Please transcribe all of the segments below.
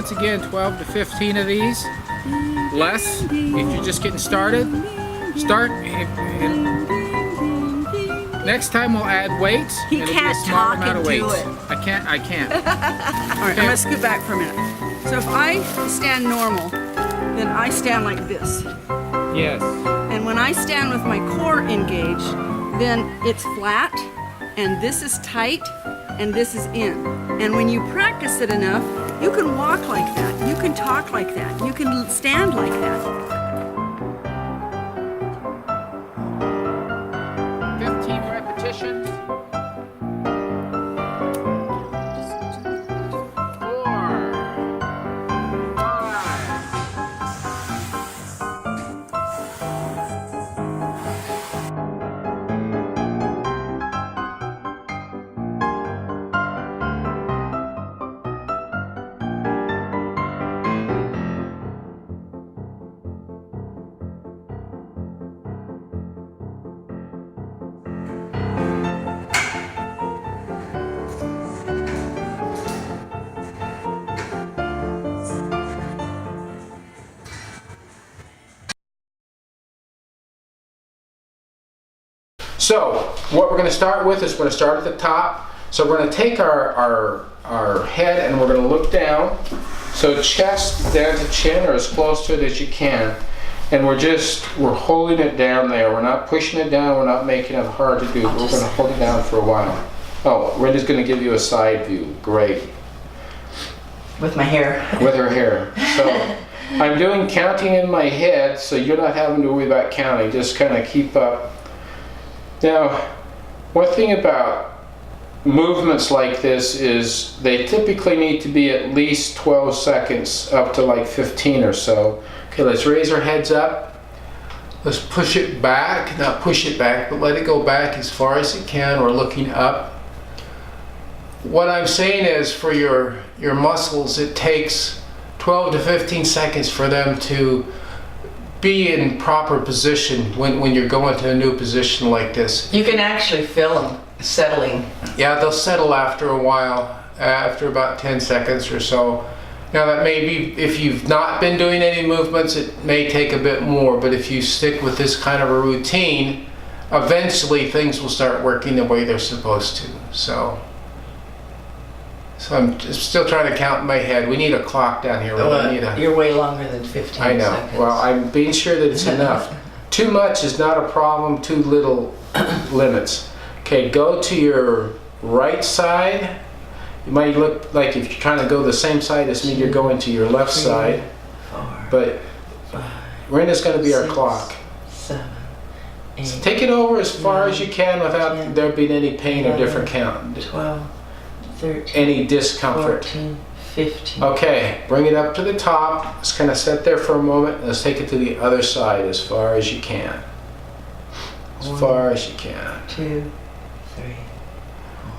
once again, 12 to 15 of these. Less if you're just getting started. Next time we'll add weights. He can't talk and do it. I can't. All right, I'm gonna scoot back for a minute. So if I stand normal, then I stand like this. Yes. And when I stand with my core engaged, then it's flat, and this is tight, and this is in. And when you practice it enough, you can walk like that, you can talk like that, you can stand like that. 15 repetitions. 4, So what we're going to start with is we're going to start at the top. So we're going to take our head and we're going to look down. So chest down to chin, or as close to it as you can. And we're holding it down there. We're not pushing it down. We're not making it hard to do. We're going to hold it down for a while. Oh, Rhenda's going to give you a side view. Great. With my hair. With her hair. So I'm doing counting in my head, so you're not having to worry about counting. Just kind of keep up. Now, one thing about movements like this is they typically need to be at least 12 seconds up to like 15 or so. Okay, let's raise our heads up. Let's push it back, not push it back, but let it go back as far as it can. We're looking up. What I'm saying is for your muscles, it takes 12 to 15 seconds for them to be in proper position when you're going to a new position like this. You can actually feel them settling. Yeah, they'll settle after a while, after about 10 seconds or so. Now that may be, if you've not been doing any movements, it may take a bit more, but if you stick with this kind of a routine, eventually things will start working the way they're supposed to. So I'm just still trying to count in my head. We need a clock down here. You're way longer than 15 I know. seconds. Well, I'm being sure that it's enough. Too much is not a problem. Too little limits. Okay, go to your right side. You might look like if you're trying to go the same side as me, you're going to your left side. 4, But 5, Rhenda's going to be our 6, clock. 7, 8, So take it over as far 9, as you can without 10, there being any pain or 11, different count. 12, 13, Any discomfort. 14, 15. Okay, bring it up to the top. Let's kind of sit there for a moment. Let's take it to the other side as far as you can. As far as you can. 2, 3.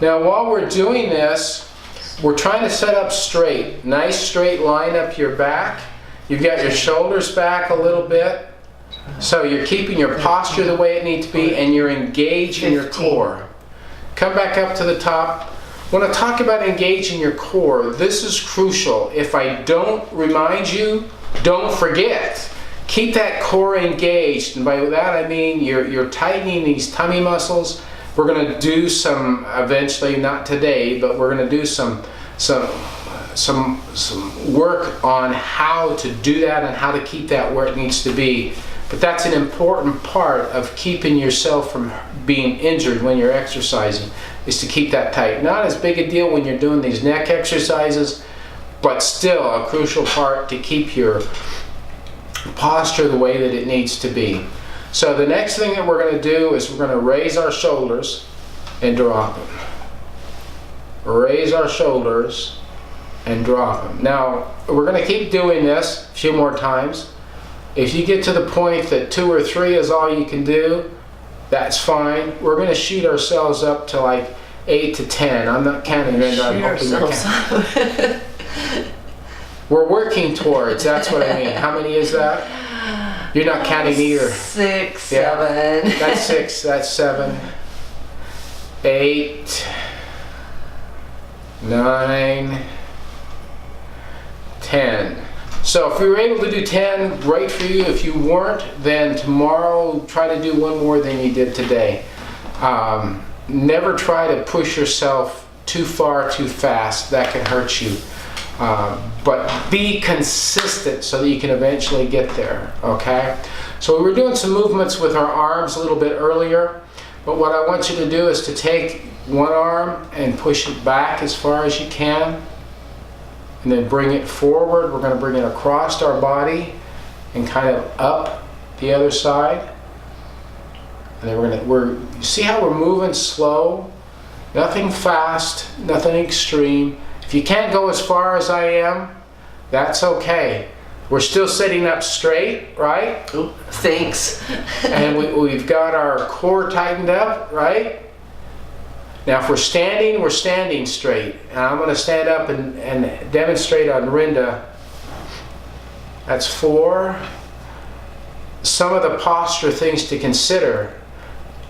Now while we're doing this, we're trying to set up straight. Nice straight line up your back. You've got your shoulders back a little bit. So you're keeping your posture the way it needs to be, and you're engaging your core. Come back up to the top. When I talk about engaging your core, this is crucial. If I don't remind you, don't forget. Keep that core engaged, and by that I mean you're tightening these tummy muscles. We're going to do some eventually, not today, but we're going to do some work on how to do that and how to keep that where it needs to be. But that's an important part of keeping yourself from being injured when you're exercising, is to keep that tight. Not as big a deal when you're doing these neck exercises, but still a crucial part to keep your posture the way that it needs to be. So the next thing that we're going to do is we're going to raise our shoulders and drop them. Raise our shoulders and drop them. Now we're going to keep doing this a few more times. If you get to the point that 2 or 3 is all you can do, that's fine. We're going to shoot ourselves up to like 8 to 10. I'm not counting, Rhenda. I'm hoping you're counting. We're working towards, that's what I mean. How many is that? You're not counting either. 6, 7. That's 6, that's 7. 8, 9, 10. So if we were able to do 10, great for you. If you weren't, then tomorrow try to do one more than you did today. Never try to push yourself too far too fast. That can hurt you. But be consistent so that you can eventually get there, okay? So we were doing some movements with our arms a little bit earlier, but what I want you to do is to take one arm and push it back as far as you can, and then bring it forward. We're going to bring it across our body and kind of up the other side. And then you see how we're moving slow? Nothing fast, nothing extreme. If you can't go as far as I am, that's okay. We're still sitting up straight, right? Oop, thanks. And we've got our core tightened up, right? Now if we're standing straight. And I'm going to stand up and demonstrate on Rhenda. That's 4. Some of the posture things to consider.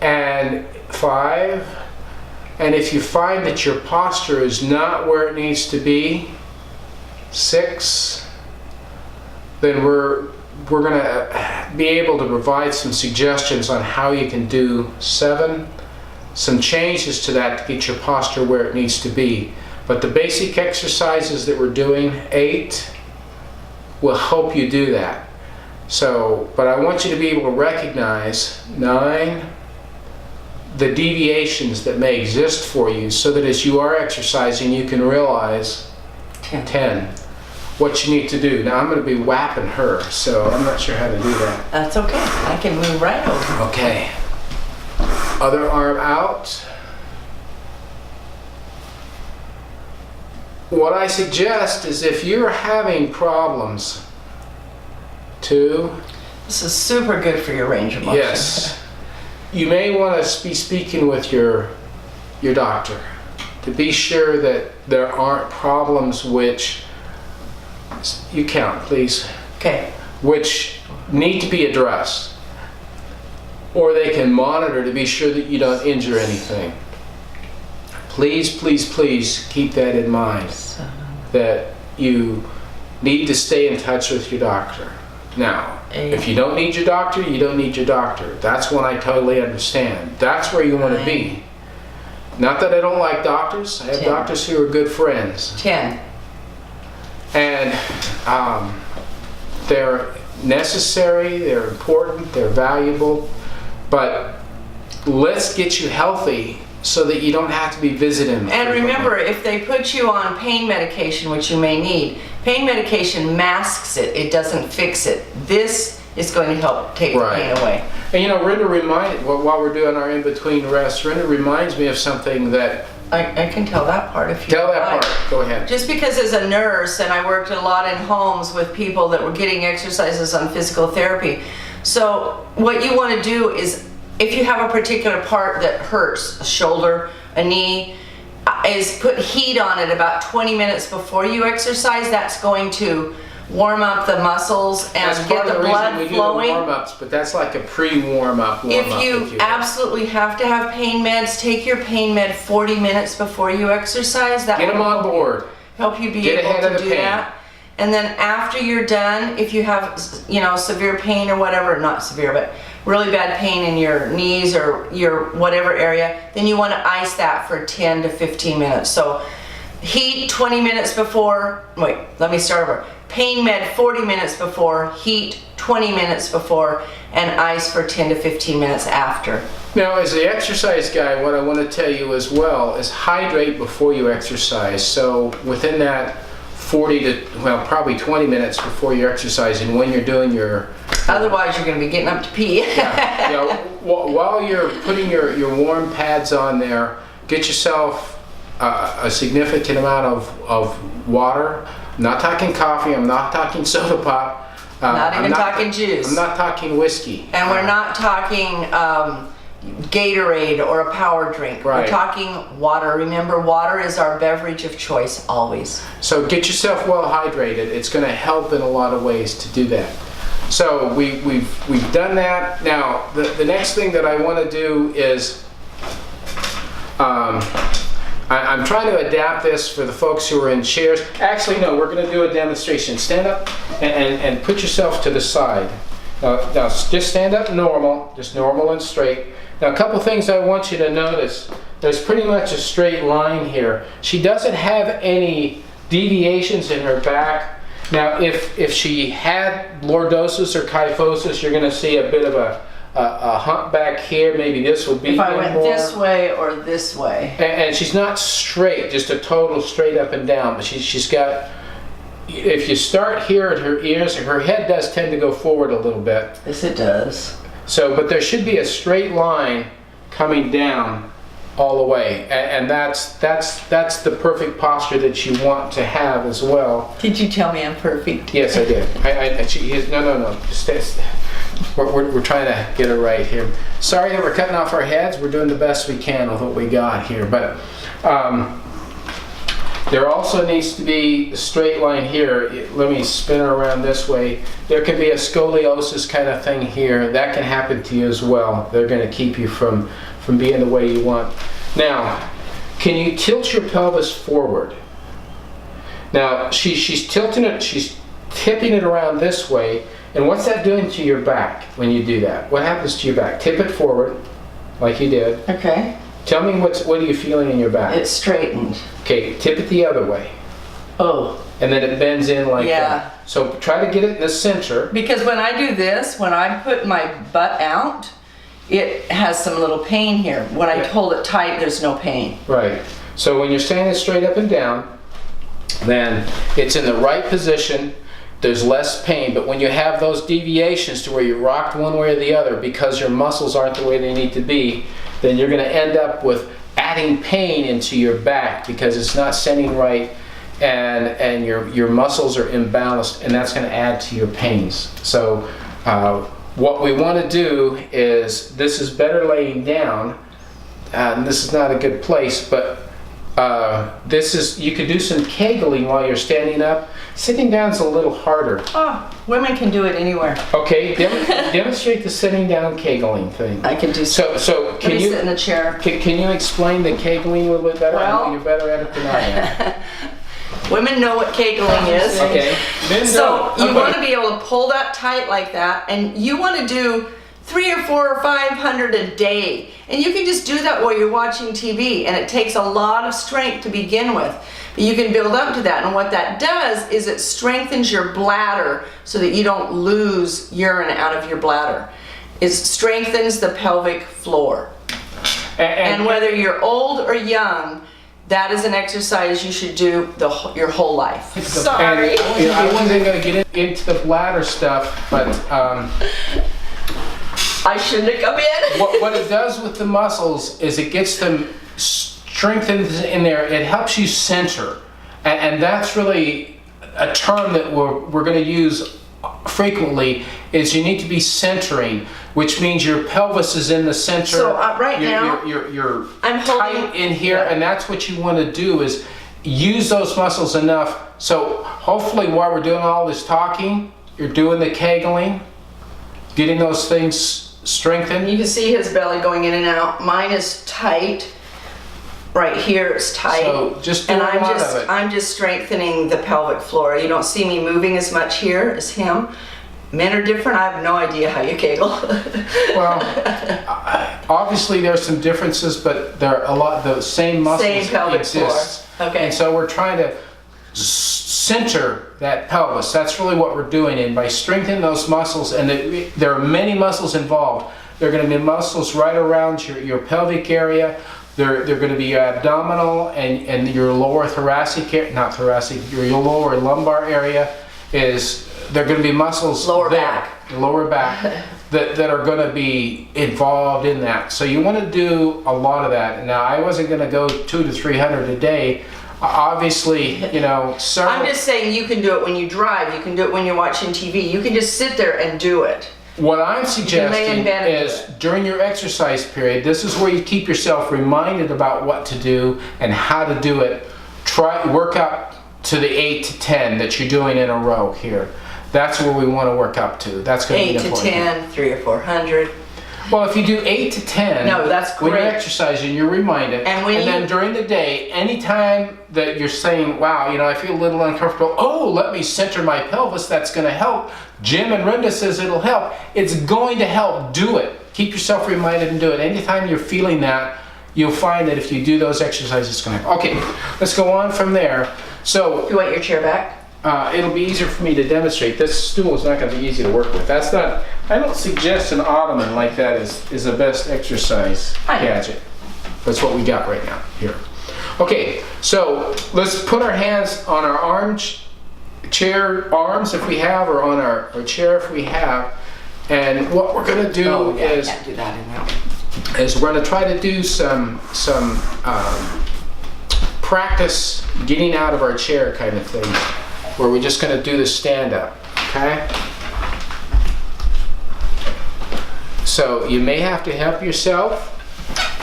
And 5. And if you find that your posture is not where it needs to be, 6. Then we're going to be able to provide some suggestions on how you can do 7. Some changes to that to get your posture where it needs to be. But the basic exercises that we're doing, 8, will help you do that. So, but I want you to be able to recognize 9, the deviations that may exist for you, so that as you are exercising, you can realize 10 what you need to do. Now I'm going to be whapping her, so I'm not sure how to do that. That's okay. I can move right over. Okay. Other arm out. What I suggest is if you're having problems, 2. This is super good for your range of motion. Yes. You may want to be speaking with your doctor to be sure that there aren't problems which, you count please, Okay. which need to be addressed. Or they can monitor to be sure that you don't injure anything. Please, please, please keep that in mind, that you need to stay in touch with your doctor. Now, if you don't need your doctor, you don't need your doctor. That's when I totally understand. That's where you want to be. Not that I don't like doctors. I have 10. doctors who are good friends. 10. And they're necessary, they're important, they're valuable. But let's get you healthy so that you don't have to be visiting. And remember, if they put you on pain medication, which you may need, pain medication masks it. It doesn't fix it. This is going to help take the pain away. And you know, Rhenda while we're doing our in-between rest, Rhenda reminds me of something that... I can tell that part if you Tell that like. part. Go ahead. Just because as a nurse, and I worked a lot in homes with people that were getting exercises on physical therapy. So what you want to do is, if you have a particular part that hurts, a shoulder, a knee, is put heat on it about 20 minutes before you exercise. That's going to warm up the muscles and get the blood flowing. Do the warm-ups, but that's like a pre-warm-up. If you absolutely have to have pain meds, take your pain med 40 minutes before you exercise. That get them on board. Help you be able to do that. And then after you're done, if you have, you know, severe pain or whatever, not severe, but really bad pain in your knees or your whatever area, then you want to ice that for 10 to 15 minutes. So heat 20 minutes before, wait, let me start over. Pain med 40 minutes before, heat 20 minutes before, and ice for 10 to 15 minutes after. Now, as the exercise guy, what I want to tell you as well is hydrate before you exercise. So within that 40 to, well, probably 20 minutes before you're exercising, when you're doing your... Otherwise, you're going to be getting up to pee. Yeah, you know, while you're putting your warm pads on there, get yourself a significant amount of water. I'm not talking coffee, I'm not talking soda pop. Not even talking juice. I'm not talking whiskey. And we're not talking Gatorade or a power drink. Right. We're talking water. Remember, water is our beverage of choice always. So get yourself well hydrated. It's going to help in a lot of ways to do that. So we've done that. Now the next thing that I want to do is I'm trying to adapt this for the folks who are in chairs. Actually, no, we're going to do a demonstration. Stand up and put yourself to the side. Now, just stand up normal, just normal and straight. Now, a couple things I want you to notice. There's pretty much a straight line here. She doesn't have any deviations in her back. Now, if she had lordosis or kyphosis, you're going to see a bit of a hump back here. Maybe this will be If I went more. this way or this way. And she's not straight, just a total straight up and down. But she's got, if you start here at her ears, her head does tend to go forward a little bit. Yes, it does. So, but there should be a straight line coming down all the way, and that's the perfect posture that you want to have as well. Did you tell me I'm perfect? Yes, I did. No. We're trying to get it right here. Sorry that we're cutting off our heads. We're doing the best we can with what we got here, but there also needs to be a straight line here. Let me spin her around this way. There can be a scoliosis kind of thing here. That can happen to you as well. They're going to keep you from being the way you want. Now, can you tilt your pelvis forward? Now, she's tilting it, she's tipping it around this way. And what's that doing to your back when you do that? What happens to your back? Tip it forward, like you did. Okay. Tell me what are you feeling in your back? It's straightened. Okay, tip it the other way. Oh. And then it bends in like Yeah. that. So try to get it in the center. Because when I do this, when I put my butt out, it has some little pain here. When I hold it tight, there's no pain. Right. So when you're standing straight up and down, then it's in the right position. There's less pain. But when you have those deviations to where you're rocked one way or the other because your muscles aren't the way they need to be, then you're going to end up with adding pain into your back because it's not sending right, and your muscles are imbalanced, and that's going to add to your pains. So what we want to do is, this is better laying down, and this is not a good place, but this is, you could do some kegling while you're standing up. Sitting down is a little harder. Oh, women can do it anywhere. Okay, demonstrate the sitting down kegling thing. I can do so. So can you sit in the chair? Can you explain the kegling a little bit better? I Well, know you're better at it than I am. Women know what kegling is. Okay. Men So don't. you want to be able to pull that tight like that, and you want to do 300 or 400 or 500 a day, and you can just do that while you're watching TV, and it takes a lot of strength to begin with. But you can build up to that, and what that does is it strengthens your bladder so that you don't lose urine out of your bladder. It strengthens the pelvic floor. And whether you're old or young, that is an exercise you should do your whole life. Sorry. And, you know, I wasn't going to get into the bladder stuff, but I shouldn't have come in. what it does with the muscles is it gets them strengthened in there. It helps you center, and that's really a term that we're going to use frequently. Is you need to be centering, which means your pelvis is in the center. So right now, you're I'm tight holding in here, and that's what you want to do, is use those muscles enough. So hopefully while we're doing all this talking, you're doing the kegling, getting those things strengthened. you can see his belly going in and out. Mine is tight. Right here it's tight. So just do and a lot of it. I'm just strengthening the pelvic floor. You don't see me moving as much here as him. Men are different. I have no idea how you kegel. Well, obviously there's some differences, but there are a lot. The same muscles Same pelvic exist. floor. Okay. And so we're trying to center that pelvis. That's really what we're doing. And by strengthening those muscles, and there are many muscles involved. There are going to be muscles right around your pelvic area. They're going to be your abdominal and your lower thoracic area, not thoracic, your lower lumbar area is, there are going to be muscles Lower there, back. lower back, that are going to be involved in that. So you want to do a lot of that. Now, I wasn't going to go 200 to 300 a day. Obviously, you know, several. I'm just saying you can do it when you drive. You can do it when you're watching TV. You can just sit there and do it. What I'm suggesting advantage is during your exercise period, this is where you keep yourself reminded about what to do and how to do it. Work up to the 8 to 10 that you're doing in a row here. That's where we want to work up to. That's going to be 8 to important. 10, 300 or 400. Well, if you do 8 to 10, No, that's when you're great. exercising, you're reminded. And when then you- during the day, anytime that you're saying, wow, you know, I feel a little uncomfortable, oh, let me center my pelvis, that's going to help. Jim and Rhenda says it'll help. It's going to help. Do it. Keep yourself reminded and do it. Anytime you're feeling that, you'll find that if you do those exercises, it's going to help. Okay, let's go on from there. So You want your chair back? it'll be easier for me to demonstrate. This stool is not going to be easy to work with. That's not, I don't suggest an ottoman like that is the best exercise I know. gadget. That's what we got right now here. Okay, so let's put our hands on our chair arms if we have, or on our chair if we have. And what we're going to do I is can't do that in that. we're going to try to do some practice getting out of our chair kind of thing, where we're just going to do the stand up, okay? So you may have to help yourself.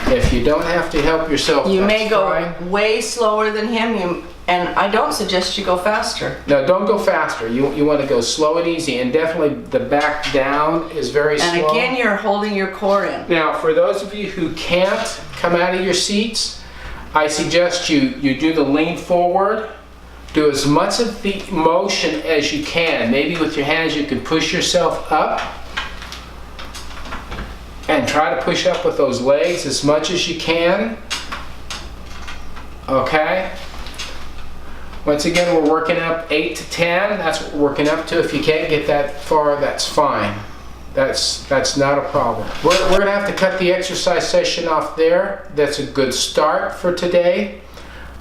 If you don't have to help yourself, You that's may go fine. way slower than him, and I don't suggest you go faster. No, don't go faster. You want to go slow and easy, and definitely the back down is very slow. And again, you're holding your core in. Now, for those of you who can't come out of your seats, I suggest you do the lean forward. Do as much of the motion as you can. Maybe with your hands you can push yourself up. And try to push up with those legs as much as you can. Okay? Once again, we're working up 8 to 10. That's what we're working up to. If you can't get that far, that's fine. That's not a problem. We're going to have to cut the exercise session off there. That's a good start for today.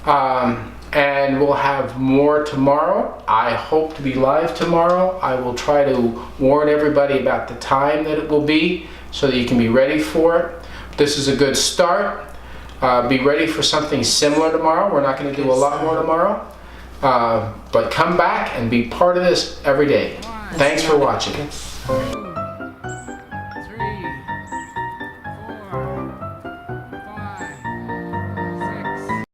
And we'll have more tomorrow. I hope to be live tomorrow. I will try to warn everybody about the time that it will be so that you can be ready for it. This is a good start. Be ready for something similar tomorrow. We're not going to do a lot more tomorrow. But come back and be part of this every day. Thanks for watching.